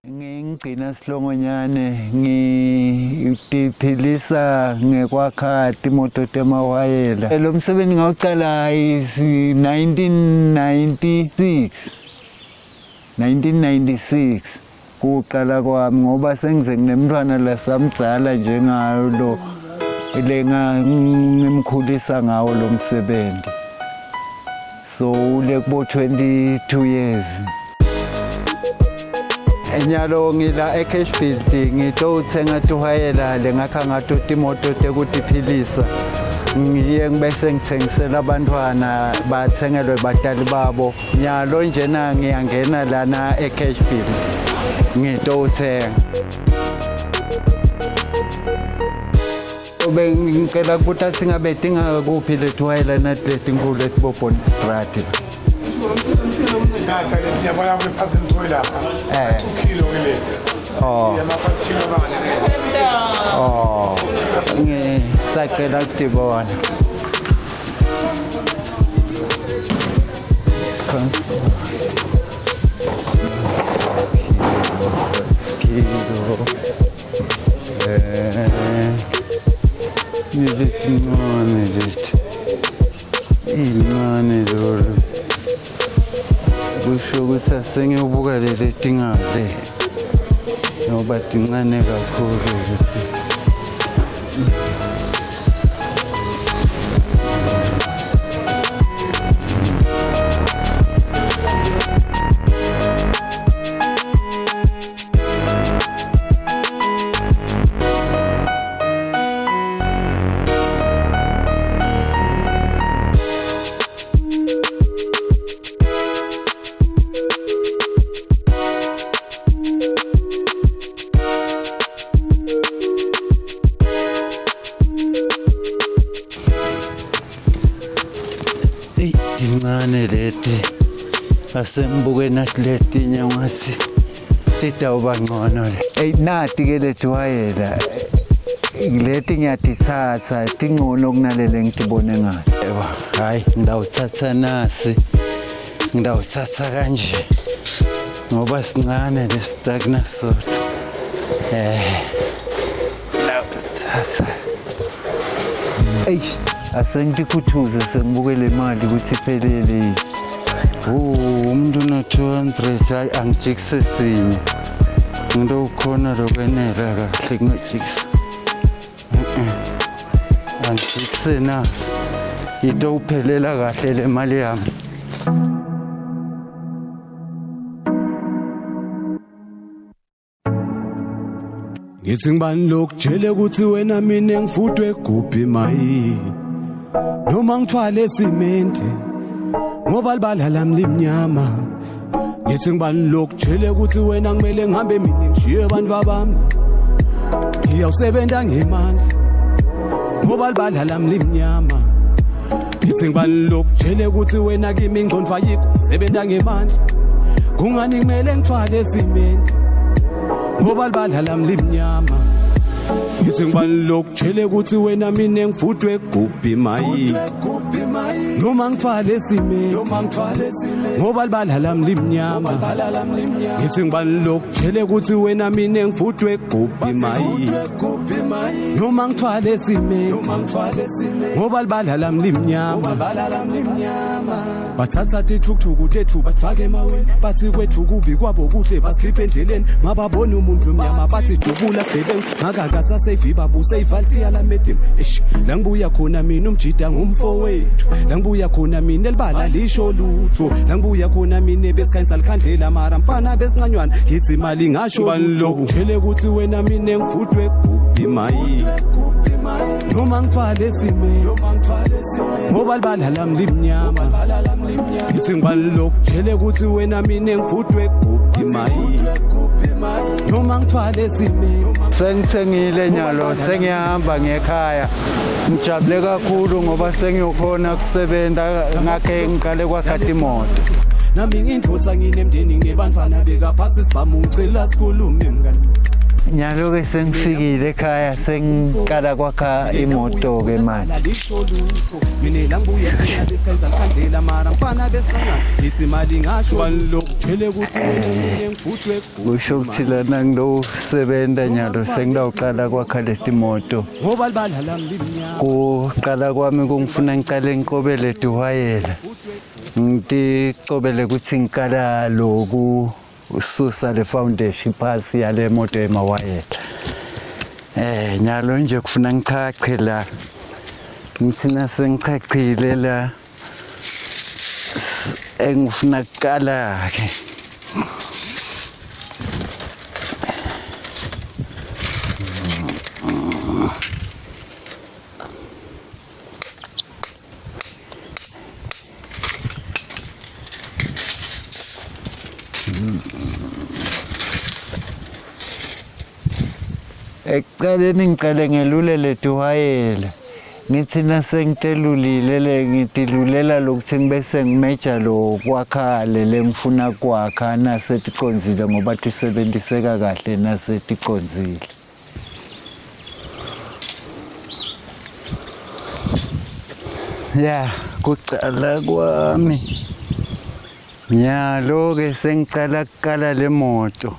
Ngingcina Silongonyane ngiphilisa ngekwakha imoto temawayela. Lo msebenzi ngawuqala 1996 kuqala kwami ngoba sengize nginemntwana lasamdzala njengayo lo ngimkhulisa ngawo lo msebenzi. So ule kubo 22 years. Nyalo ngila ecash building ngitothenga tuhayela lengakha ngato timoto tekutiphilisa ngiye ngibese ngithengisela abantwana bathengelwe batali babo nyalo njena ngiyangena lana ecash building ngitothenga ube ngicela ukuthi singabe dinga kuphi le tuhayela natleti inkulu etibobhoni brati ngisacela ukutibona incane lolu kusho ukuthi asengiyobuka leli tingale ngoba tincane kakhulu ukuthi incane leti asengibuke nathi letinye ngathi tidawuba ngcono le nati ke lethiwayela leti ngiyatithatha tingcono kunalele ngitibone ngayo yebo hayi ngidawuthatha nasi ngidawuthatha kanje ngoba sincane lesitaki sodwa ngidawuthatha asengikhuthuze sengibuke le mali ukuthi iphelele umuntu una 200 hayi angijikise sinye ngilokhona lokwenela kahle ngijikisa angijikise nasi into uphelela kahle le mali yami ngithi ngibani lokujele ukuthi wena mina ngifutwe guphi mayi noma ngithwale simenti ngoba libala lami limnyama ngithi ngibani lokujele ukuthi wena kumele ngihambe mina ngishiye abantu babami ngiyawusebenza ngemandla ngoba libala lami limnyama ngithi ngibani lokujele ukuthi wena kimi ingqondo ayikho sebenza ngemandla kungani kumele ngithwale simenti ngoba libala lami limnyama ngithi ngibani lokujele ukuthi wena mina ngifutwe guphi mayi noma ngithwale simenti ngoba libala lami limnyama ngithi ngibani lokujele ukuthi wena mina ngifutwe guphi mayi noma ngithwale simenti ngoba libala lami limnyama bathatha tithukuthuku tethu batfake emaweni bathi kwethu kubi kwabo kuhle basikhiphe endleleni mababona umuntu omnyama bathi dubula sigebengu ngakaka safe babuse ivalti yalamedim la ngibuya khona mina umjida ngumfowethu la ngibuya khona mina elibala lisho lutho la ngibuya khona mina besikhanyisa likhandlela mara mfana besincanywana ngithi imali ngasho lokujele ukuthi wena mina ngifutwe guphi mayi noma ngithwale simenti ngoba libala lami limnyama ngithi ngibani lokujele ukuthi wena mina ngifutwe guphi mayi noma ngithwale simenti sengithengile nyalo sengiyahamba ngekhaya ngijabule kakhulu ngoba sengiyokhona kusebenza ngakhe ngiqale kwakha imoto nami ngindodza nginemndeni ngebantwana bekaphasi sibhamu ngicela sikhulume mngani Nyalo ke sengifikile ekhaya sengiqala kwakha imoto ke manje. Mina langibuya lesikhathi zakhandela mara mfana besiqanga lithi mali ngasho banlo phele ukuthi wena ngifuthwe Kusho ukuthi lana ngilosebenza nyalo sengidawuqala kwakha leti moto. ngoba libalala ngiminyaka Kuqala kwami kungifuna ngiqale ngiqobele duwayela. Ngicobele ukuthi ngiqala loku ususa le foundation phasi yale moto emawayela. Nyalo nje kufuna ngichache la. Ngithina sengichachile la. Engifuna kuqala ke. Ekuqaleni ngiqale ngelulele duwayela. Ngithi nasengitelulile ngitilulela lokuthi ngibese ngimeja lo kwakhale lengifuna kwakha nasetiqonzile ngoba tisebenziseka kahle nasetiqonzile. Ya, kuqala kwami. Nyalo ke sengicala kuqala le moto.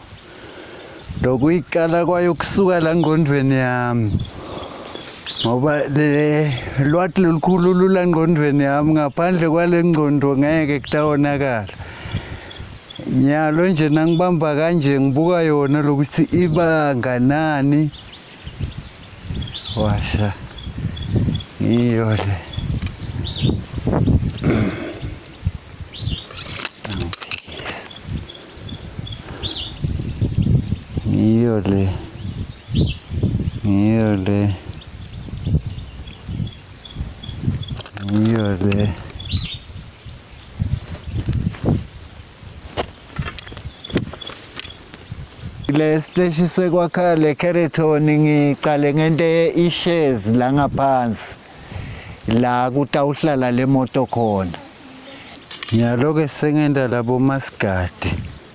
Lokuyiqala kwayo kusuka la ngqondweni yami. Ngoba le lwati lolukhulu lula ngqondweni yami ngaphandle kwale ngqondo ngeke kutawonakala. Nyalo nje nangibamba kanje ngibuka yona lokuthi ibanga nani. Washa. Iyo le. Ngiyole le stage sekwakha le Keraton ngiqale ngento ishares la ngaphansi la kutawuhlala le moto khona. Nyalo ke sengenda labo maskadi.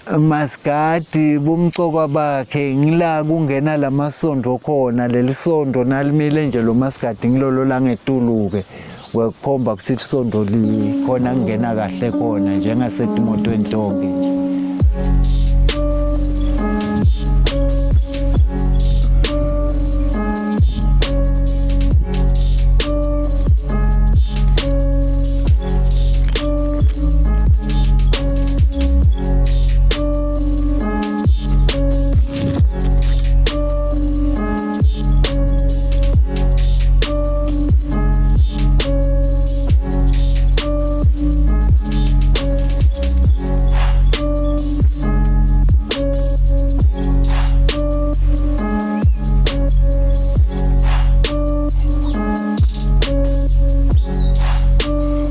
Maskadi bumcoka bakhe ngila kungena lamasondo khona lelisondo nalimile nje lo maskadi ngilolo la ngetuluke wekhomba ukuthi isondo likhona kungena kahle khona njengasetimotweni tonke nje.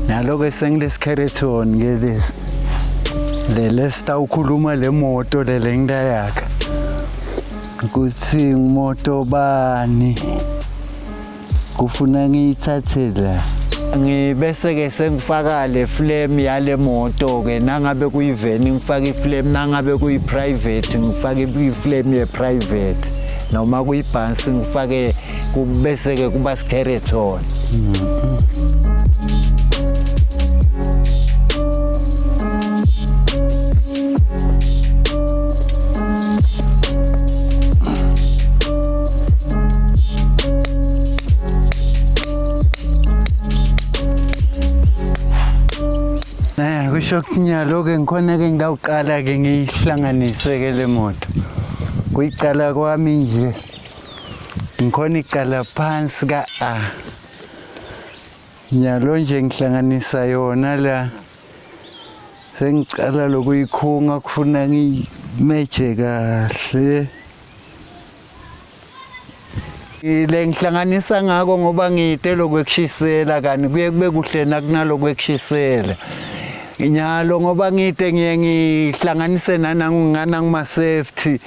Naloke sengileskeraton ngelesi lele sitawukhuluma le moto lele ngidayakha ukuthi imoto bani kufuna ngiyithathe la ngibese ke sengifaka le flame yale moto ke nangabe kuyiveni ngifaka iflame nangabe kuyiprivate ngifaka iflame ye private noma kuyibhasi ngifake kubese ke kuba skeleton. Kusho ukuthi nyalo ke ngikhona ke ngidawuqala ke ngihlanganise ke le moto. Kuyiqala kwami nje ngikhona iqala phansi ka nyalo nje ngihlanganisa yona la sengicala lokuyikhunga kufuna ngimeje kahle. Le ngihlanganisa ngako ngoba ngite lokwekhisela kanti kuye kube kuhle nakunalokwekhisela. Nyalo ngoba ngite ngiye ngihlanganise nanangana ngima safety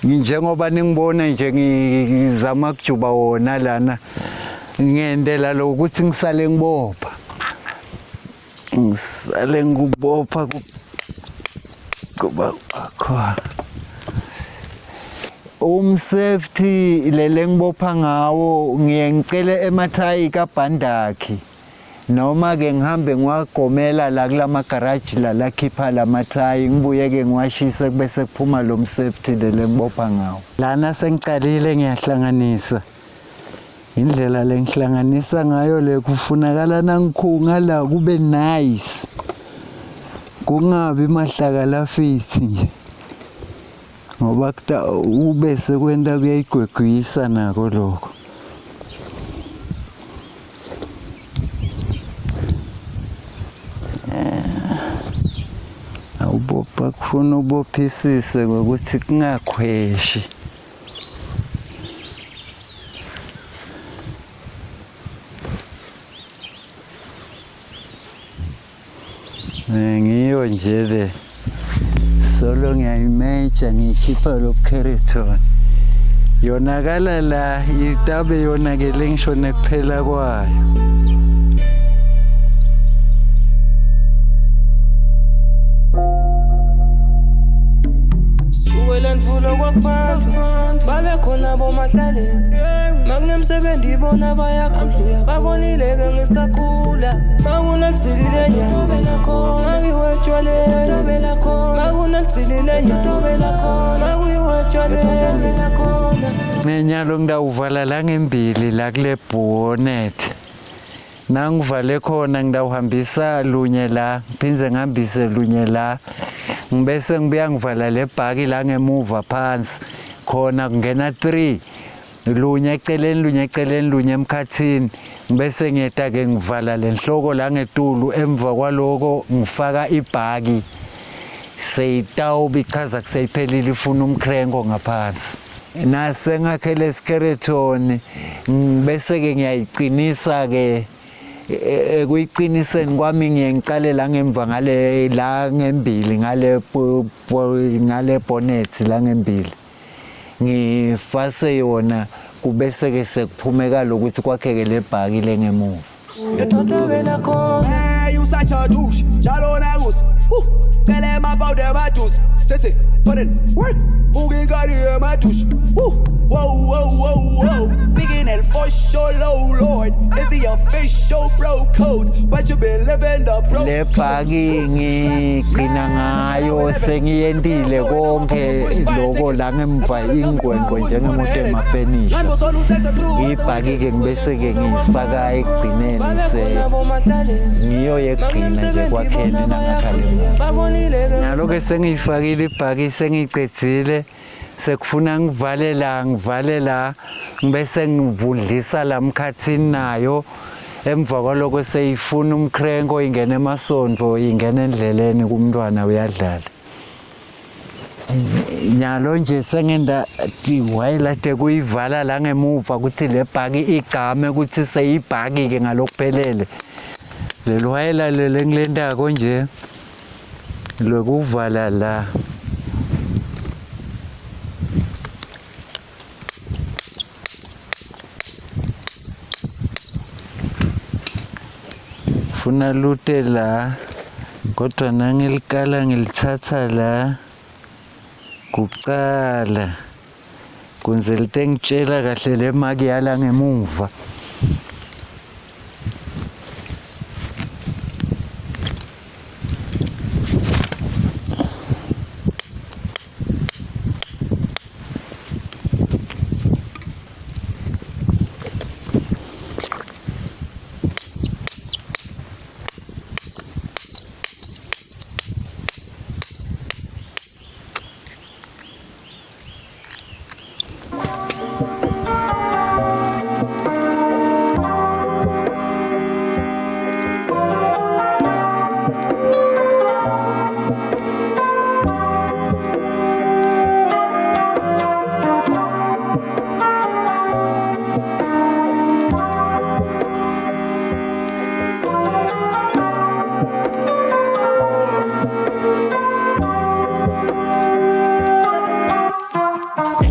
njengoba ningibona nje ngizama kujuba wona lana ngendela lokuthi ngisale ngibopha kuba akho Safety lele ngibopha ngawo ngiye ngicele emathayi kaBandakhi noma ke ngihambe ngiwagomela la kulama garage la khipha lamathayi ngibuye ke ngiwashise bese kuphuma lo safety lele ngibopha ngawo. Lana sengicalile ngiyahlanganisa indlela lengihlanganisa ngayo le kufunakala nangikhunga la kube nice kungabi mahlakala fithi nje ngoba ube sekwenda kuyayigwegwisa nako lokho. Awubopha kufuna ubophisise ngokuthi kungakhweshi. Ngiyo nje le solo ngiyayimeja ngikhipha lo Keraton yonakala la itabe yonakele ngisho nekuphela kwayo. Suwelendvula kwakuphandwa babe khona bomahlale makunemsebenzi bona bayakudlula babonileke ngisakhula makunatsilile nyatobela khona makuyiwetshwale makunatsilile nyatobela khona makuyiwetshwale khona. Ngenyalo ngidawuvala la ngembili la kule bonnet nangivale khona ngidawuhambisa lunye la ngiphinze ngihambise lunye la ngibese ngibuya ngivala le bhaki la ngemuva phansi khona kungena 3 lunye eceleni lunye emkhathini ngibese ngiyeta ke ngivala lenhloko la ngetulu emva kwaloko ngifaka ibhaki seyitawuba ichaza kuseyiphelile ifuna umkrenko ngaphansi. Nase ngakhele iskeleton bese ke ngiyayiqinisa ke ekuyiqiniseni kwami ngiye ngicale la ngemva ngale la ngembili ngale bonnet la ngembili ngifase yona kubese ke sekuphumeka lokuthi kwakheke le bhaki le ngemuva. Hey, you such a douche, jalo nagus. Tell him about the matus. Say, put it work. Who can carry a matus? Whoa. Begin el for show low, Lord. Is the official bro code, but you been living the bro. Le bhaki ngigcina ngayo sengiyendile konke lokho la ngemva ingqwengqwe njengemoto emafenisha. Ibhaki ke ngibese ke ngifaka ekugcineni ngiyo yekugcina nje kwakheni nangakhale. Naloke sengiyifakile ibhaki sengicedzile sekufuna ngivale la ngibese ngivundlisa la mkhathini nayo emva kwaloko seyifuna umkrenko ingene emasondvo ingene endleleni kumntwana uyadlala. Nyalo nje sengenda tiwayela tekuyivala la ngemuva ukuthi le bhaki igcame ukuthi seyibhaki ke ngalokuphelele. Lelwayela lele ngilendako nje lokuvala la funa lute la kodwa nangilikala ngilithatha la kucala kunze litengitshela kahle le maki yala ngemuva.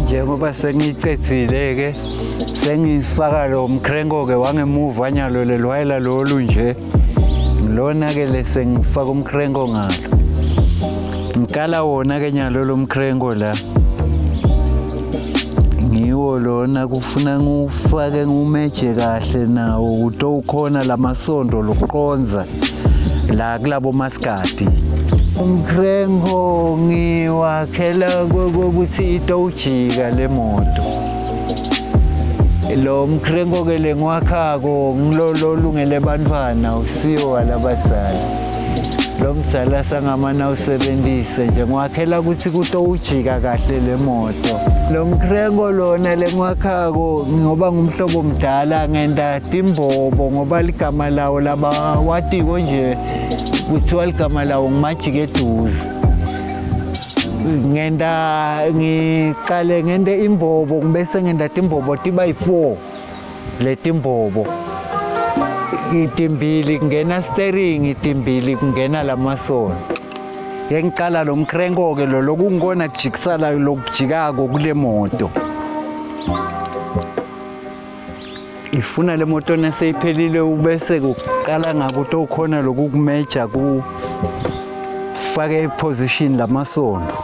Njengoba sengicedzile ke sengifaka lo mkrenko ke wangemuva nyalo lelwayela lolu nje lona ke lesengifaka umkrenko ngalo ngikala wona ke nyalo lo mkrenko la ngiwo lona kufuna ngufake ngumeje kahle nawo utokhona lamasondo lokuqonza la kulabo maskadi. Umkrengo ngiwakhela ukuthi itowujika le moto. Lo mkrengo ke lengwakhako ngilolo lungele bantwana usiwa labadala. Lo mdala sangamana usebenzise nje ngwakhela ukuthi kutowujika kahle le moto. Lo mkrengo lona lengwakhako ngoba ngumhlobo mdala ngenda timbobo ngoba ligama lawo laba watiko nje kuthiwa ligama lawo ngimajike eduze. Ngiqale ngende imbobo bese ngenda timbobo tiba yi4 letimbobo. Itimbili kungena steering, itimbili kungena lamasondo. Ngicala lo mkrengo ke lo lokungona kujikisala lokujikako kule moto. Ifuna le moto naseyiphelile ubese kuqala ngakuthi ukhona lokukumeja ku fake iposition lamasondo.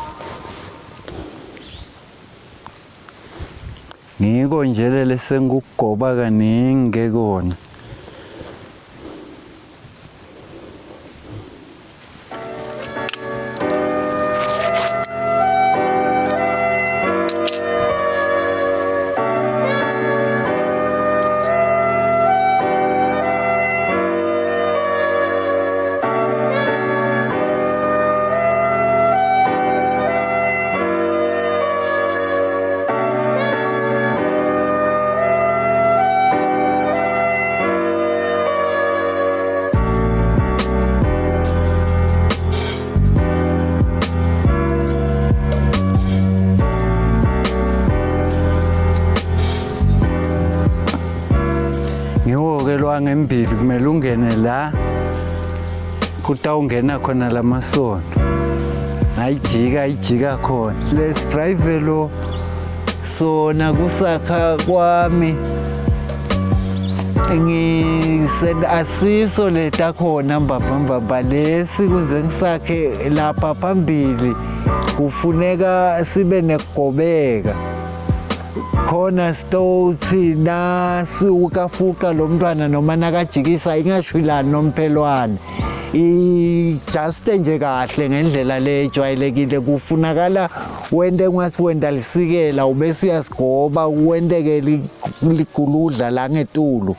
Ngiko nje lele sengukugoba kaningi ngekona. Ngembili kumele ungene la kutawungena khona lamasondo ayijika khona let's drive lo sona kusakha kwami ngisenda asiso leta khona mbamba lesi kunze ngisakhe lapha phambili kufuneka sibe nekugobeka khona stowuthi nasi ukafuka lo mntwana noma nakajikisa ingashwilani nomphelwane just nje kahle ngendlela lejwayelekile kufunakala wente ngathi wenda lisikela ubese uyasigoba wendeke liguludla la ngetulu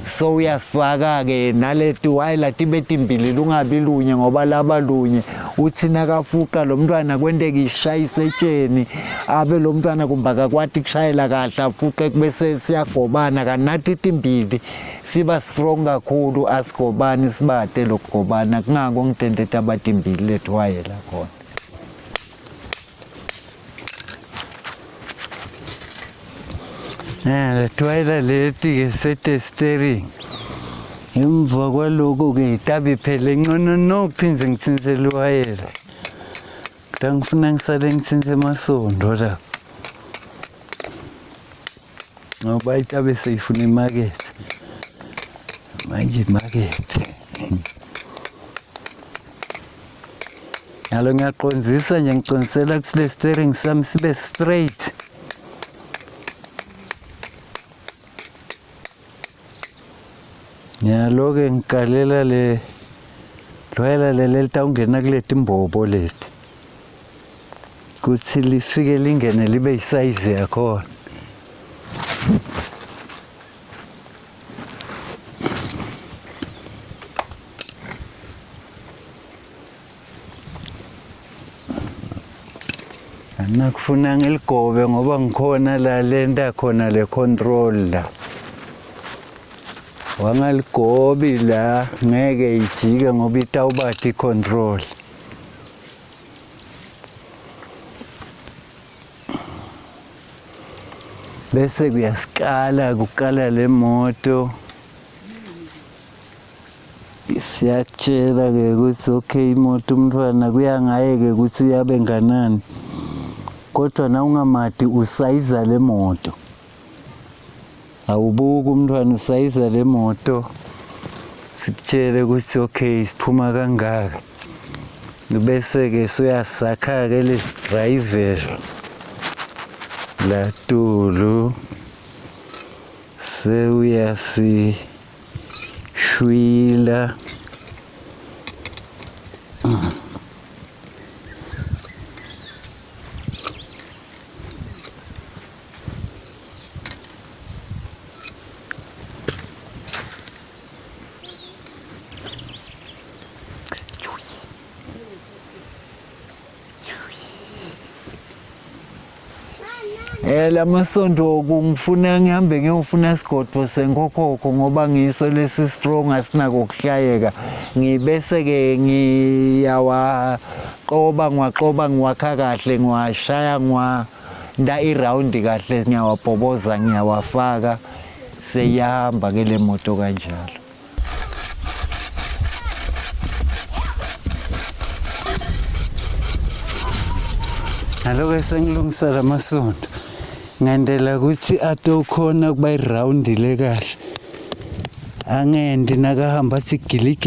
so uyasifaka ke naletu wayila tibe timbili lungabi lunye ngoba laba lunye uthi nakafuka lo mntwana kwendeke ishayise etsheni abe lo mntwana kumba akakwati kushayela kahle afuqe bese siyagobana kanathi timbili siba strong kakhulu asigobani sibade lokugobana kungako ngidendeta abatimbili lethu wayela khona. Letwayela leti ke sete steering emva kwaloko ke itabi phele ngcono nophinze ngithinsele wayela ngifuna ngisale ngithinse masondo la ngoba itabe seyifuna imarket manje market yalo ngiyaqonzisa nje ngiqonisela kule steering sami sibe straight. Nyaloke ngikalela le lwela leli tawungena kule timbobo leti kuthi lifike lingene libe isize yakhona. Nakufuna ngiligobe ngoba ngikhona la lenta khona le control la. Wangaligobi la ngeke ijike ngoba itawubathi control. Bese kukala le moto. Siyatshela ke ukuthi okay imoto umntwana kuyangayeke ukuthi uyabe nganani. Kodwa na ungamati usayiza le moto. Awubuka umntwana usayiza le moto sikutshele ukuthi okay siphuma kangaka bese ke suyasakha ke lesi driver la tulu sewuyasishwila lamasondo kungifuna ngihambe ngiyofuna isigodvo senkokhokho ngoba ngiso lesi strong asinako kuhlayeka ngibese ke ngiyawaqoba ngiwakha kahle ngiwashaya nda iround kahle ngiyawabhoboza ngiyawafaka seyahamba ke le moto kanjalo. Aloke sengilungisa lamasondo ngandela ukuthi atokhona kuba iroundile kahle angende nakahamba athi gili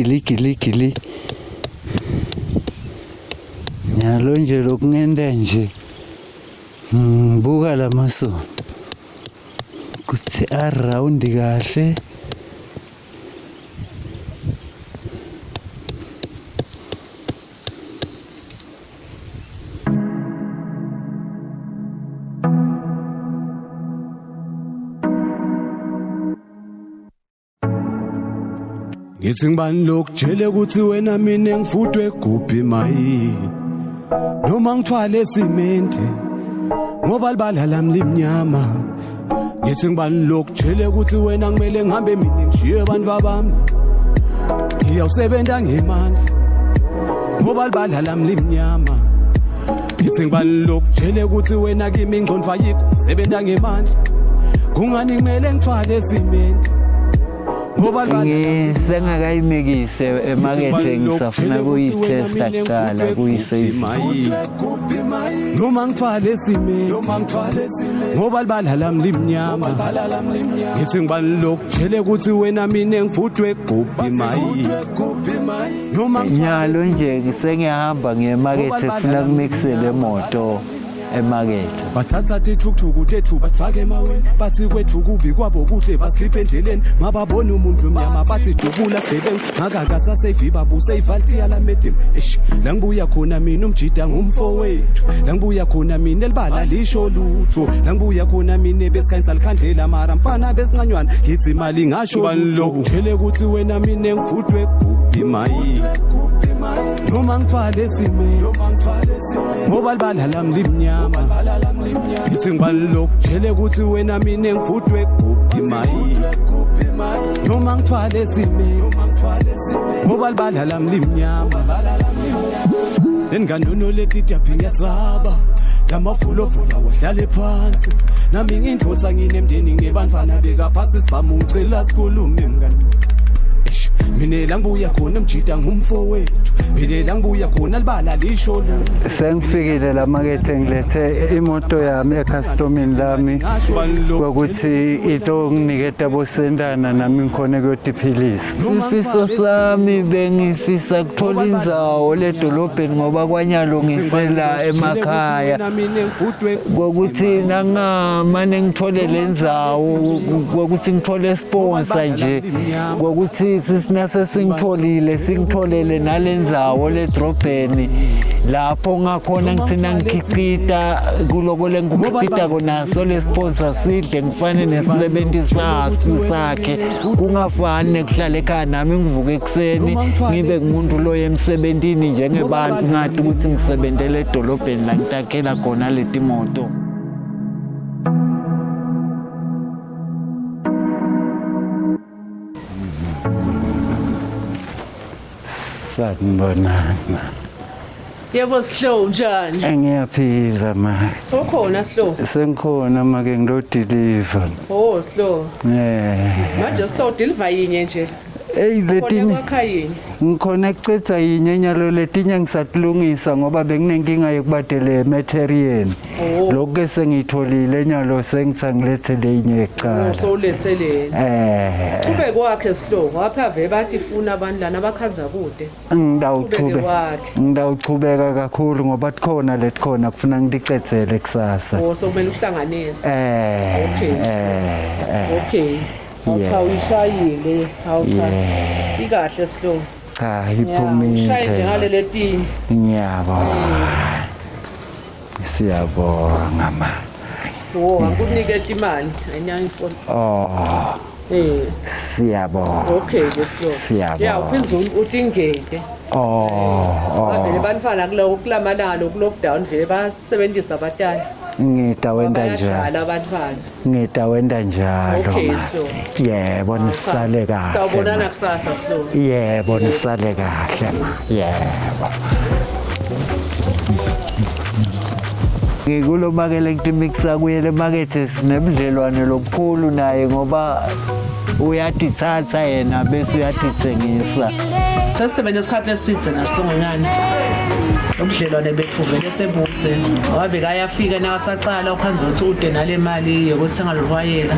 nyalo nje lokungenda nje buka lamasondo ukuthi around kahle ngithi ngibani lokujele ukuthi wena mina ngifutwe egubhi mayi noma ngithwale simenti ngoba libala lami limnyama ngithi ngibani lokujele ukuthi wena kumele ngihambe mina ngishiye abantu babami ngiyawusebenza ngemandla ngoba libala lami limnyama ngithi ngibani lokujele ukuthi wena kimi ingqondo ayikho sebenza ngemandla kungani kumele ngithwale simenti ngisengakayimekise emakethe ngisafuna kuyitesta kuqala kuyisave noma ngithwale simenti ngoba libala lami limnyama ngithi ngibani lokujele ukuthi wena mina ngifutwe egubhi mayi nyalo nje sengiyahamba ngemakethe funa kumixele emoto emakethe bathatha ithukuthuku tethu bafake emaweni bathi kwethu kubi kwabo kuhle basikhipha endleleni mababona umuntu omnyama bathi dubula sigebengu ngakaka safe babuse ivalti yalamedim la ngibuya khona mina umjida ngumfowethu la ngibuya khona mina elibala lisho lutho la ngibuya khona mina besikhanyisa likhandlela mara mfana besincanywana ngithi imali ngasho lokujele ukuthi wena mina ngifutwe egubhi mayi noma ngithwale simenti ngoba libala lami limnyama ngithi ngibani lokujele ukuthi wena mina ngifutwe egubhi mayi noma ngithwale simenti ngoba libala lami limnyama enganono lethi tyaphi ngiyazaba lamafulovula wahlale phansi nami ngindvodza nginemndeni ngebantfwana bekaphasi sibhamu ngicela sikhulume mngani mina la ngibuya khona umjida ngumfowethu mina la ngibuya khona libala lisho sengifikile la makethe ngilethe imoto yami ecustomini lami ukuthi into nginiketa bosendana nami ngikhona kuyotiphilisa isifiso sami bengifisa kuthola indzawo ledolobheni ngoba kwanyalo ngisela emakhaya ukuthi nangamane ngithole lendzawo ukuthi ngithole sponsor nje ukuthi nase singitholele nalendzawo ledrobheni lapho ngakhona ngithina ngikhicita kuloko lengikukhicita konaso lesponsor sidle ngifane nesisebenzisa sakhe kungafani nekuhlala ekhaya nami ngivuka ekuseni ngibe ngumuntu loye emsebentini njengebantu ngathi ukuthi ngisebentele edolobheni la ngitakhela khona leti moto. Sanibonana. Yebo Sihlobo njani? Ngiyaphila ma. Ukhona Sihlobo? Sengikhona make ngilo deliver. Oh Sihlobo. Manje Sihlobo deliver yinye nje. letinye Kwakha yini? ngikhona ecetha yinye nyalo letinye ngisatilungisa ngoba benginenkinga yokubadele material. Lokho ke sengitholile nyalo sengithangilethele inye ecala. So uletheleni. Kube kwakhe Sihlobo, wapha vele bathi funa abantu lana abakhanza kude. Ngidawuchubeka kakhulu ngoba khona letikhona kufuna ngilicedzele kusasa. So kumele uhlanganise. Okay. Yeah. Awushayile, ikahle Sihlobo. Cha, iphumile. Ushayile ngalele tini. Ngiyabonga. Siyabonga ma. Akuniketa imali, anyanga ifoni. Siyabonga. Okay, Sihlobo. Siyabonga. Yeah, uphinzula utingeke. Vele banifana kulamalalo ku-lockdown vele basebenzisa abatali. Ngidawenda njalo. Abantwana. Ngidawenda njalo. Okay, Sihlobo. Yebo nisale kahle. Sawubonana kusasa Sihlobo. Yebo nisale kahle. Yebo. Ngikulo makele ngitimixa kuye le market sinebudlelwane lobukhulu naye ngoba uyadithatha yena bese uyadithengisa. Sasisebenza isikhathi eside nasilongonyana. Ubudlelwane bethu vele sebudze. Wabe kayafika nakasaqala ukhanza ukuthi ude nale mali yokuthenga lolwayela.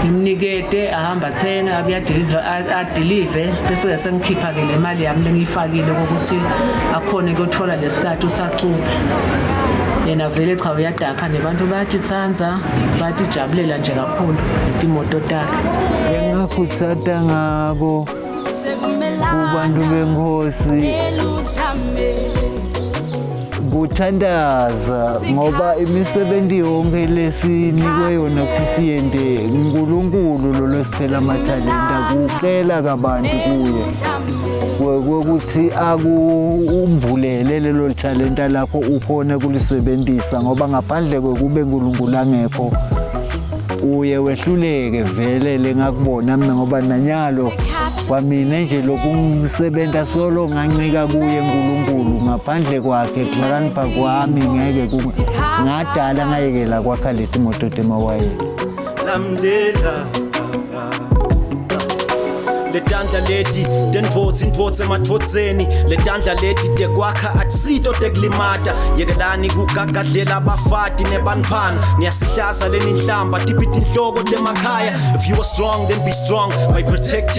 Ngimnikete ahamba thenga abuya deliver bese ke sengikhipha ke le mali yami lengiyifakile ukuthi akhona ukuthola le start uthacuphe. Yena vele cha uyadakha nebantu bayatitsanza bayatijabulela nje kakhulu itimoto takhe. Engakhuthata ngabo kubantu benkosi kuthandaza ngoba imisebenzi yonke lesinikwe yona kusiyende uNkulunkulu lo lesiphela amathalenta kucela kabantu kuye ukuthi akumbulele lelo talenta lakho ukhona kulisebenzisa ngoba ngaphandle kokube uNkulunkulu angekho uye wehluleke vele lengakubona mina ngoba nanyalo kwamina nje lokungisebenza solo ngancika kuye uNkulunkulu ngaphandle kwakhe kuhlakanipha kwami ngeke ngadala ngayekela kwakha leti moto temawayini lamdela letandla leti indvodza emadvodzeni letandla leti tekwakha atisito tekulimata yekelani kugagadlela abafati nebantfwana niyasihlasa leni nhlamba tiphi tinhloko temakhaya if you are strong then be strong by protecting